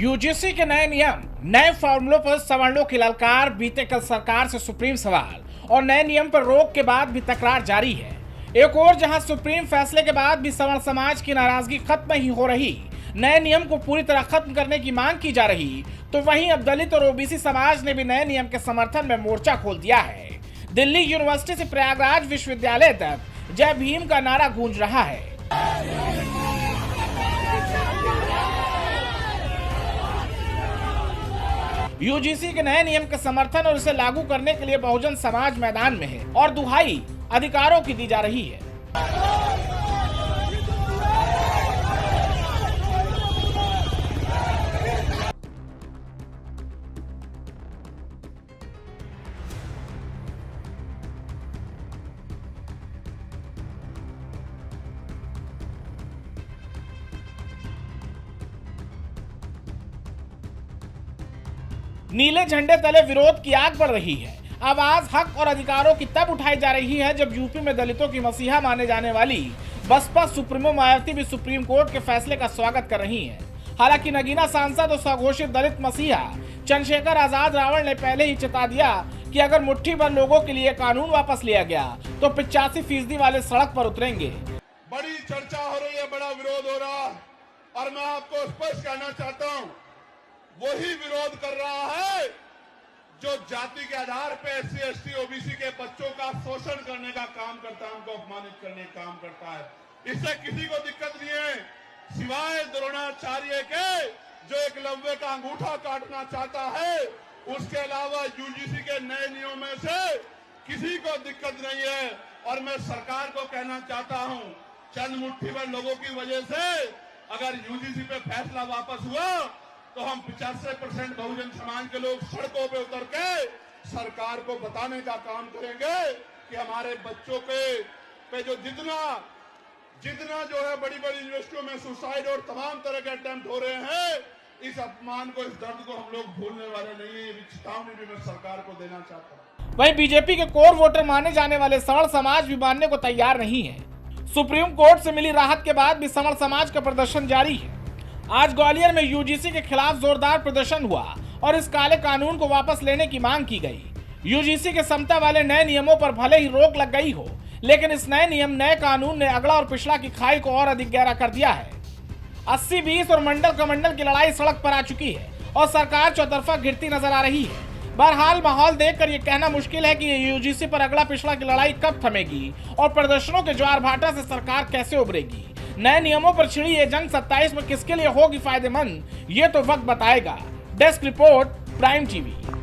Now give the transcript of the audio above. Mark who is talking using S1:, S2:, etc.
S1: UGC के नए नियम, नए फॉर्मूलों पर सवर्णों की ललकार, बीते कल सरकार से सुप्रीम सवाल और नए नियम पर रोक के बाद भी तकरार जारी है। एक और जहां सुप्रीम फैसले के बाद भी सवर्ण समाज की नाराजगी खत्म नहीं हो रही, नए नियम को पूरी तरह खत्म करने की मांग की जा रही, तो वहीं अब दलित और ओबीसी समाज ने भी नए नियम के समर्थन में मोर्चा खोल दिया है। दिल्ली यूनिवर्सिटी से प्रयागराज विश्वविद्यालय तक जय भीम का नारा गूंज रहा है। यूजीसी के नए नियम के समर्थन और इसे लागू करने के लिए बहुजन समाज मैदान में है और दुहाई अधिकारों की दी जा रही है। नीले झंडे तले विरोध की आग बढ़ रही है। आवाज हक और अधिकारों की तब उठाई जा रही है जब यूपी में दलितों की मसीहा माने जाने वाली बसपा सुप्रीमो मायावती भी सुप्रीम कोर्ट के फैसले का स्वागत कर रही हैं। हालांकि नगीना सांसद और स्वघोषित दलित मसीहा चंद्रशेखर आजाद रावण ने पहले ही चेता दिया कि अगर मुट्ठी भर लोगों के लिए कानून वापस लिया गया तो 85% वाले सड़क पर उतरेंगे।
S2: बड़ी चर्चा हो रही है, बड़ा विरोध हो रहा है और मैं आपको स्पष्ट कहना चाहता हूं, वही विरोध कर रहा है जो जाति के आधार पर एससी एसटी ओबीसी के बच्चों का शोषण करने का काम करता है, उनको अपमानित करने का काम करता है। इससे किसी को दिक्कत नहीं है सिवाय द्रोणाचार्य के जो एकलव्य का अंगूठा काटना चाहता है। उसके अलावा यूजीसी के नए नियमों से किसी को दिक्कत नहीं है। और मैं सरकार को कहना चाहता हूं, चंद मुट्ठी भर लोगों की वजह से अगर यूजीसी पे फैसला वापस हुआ तो हम 85% बहुजन समाज के लोग सड़कों पे उतर के सरकार को बताने का काम करेंगे कि हमारे बच्चों पे जो जितना जो है बड़ी बड़ी यूनिवर्सिटियों में सुसाइड और तमाम तरह के अटेम्प्ट हो रहे हैं, इस अपमान को, इस दर्द को हम लोग भूलने वाले नहीं है। चेतावनी भी मैं सरकार को देना चाहता हूँ।
S1: वहीं बीजेपी के कोर वोटर माने जाने वाले सवर्ण समाज भी मानने को तैयार नहीं है। सुप्रीम कोर्ट से मिली राहत के बाद भी सवर्ण समाज का प्रदर्शन जारी है। आज ग्वालियर में यूजीसी के खिलाफ जोरदार प्रदर्शन हुआ और इस काले कानून को वापस लेने की मांग की गई। यूजीसी के समता वाले नए नियमों पर भले ही रोक लग गई हो, लेकिन इस नए कानून ने अगला और पिछला की खाई को और अधिक गहरा कर दिया है। 80-20 और मंडल कमंडल की लड़ाई सड़क पर आ चुकी है और सरकार चौतरफा गिरती नजर आ रही है। बहरहाल माहौल देखकर यह कहना मुश्किल है कि यूजीसी पर अगला पिछला की लड़ाई कब थमेगी और प्रदर्शनों के ज्वार भाटा से सरकार कैसे उभरेगी। नए नियमों पर छिड़ी ये जंग 27 में किसके लिए होगी फायदेमंद, ये तो वक्त बताएगा। Desk report, prime TV.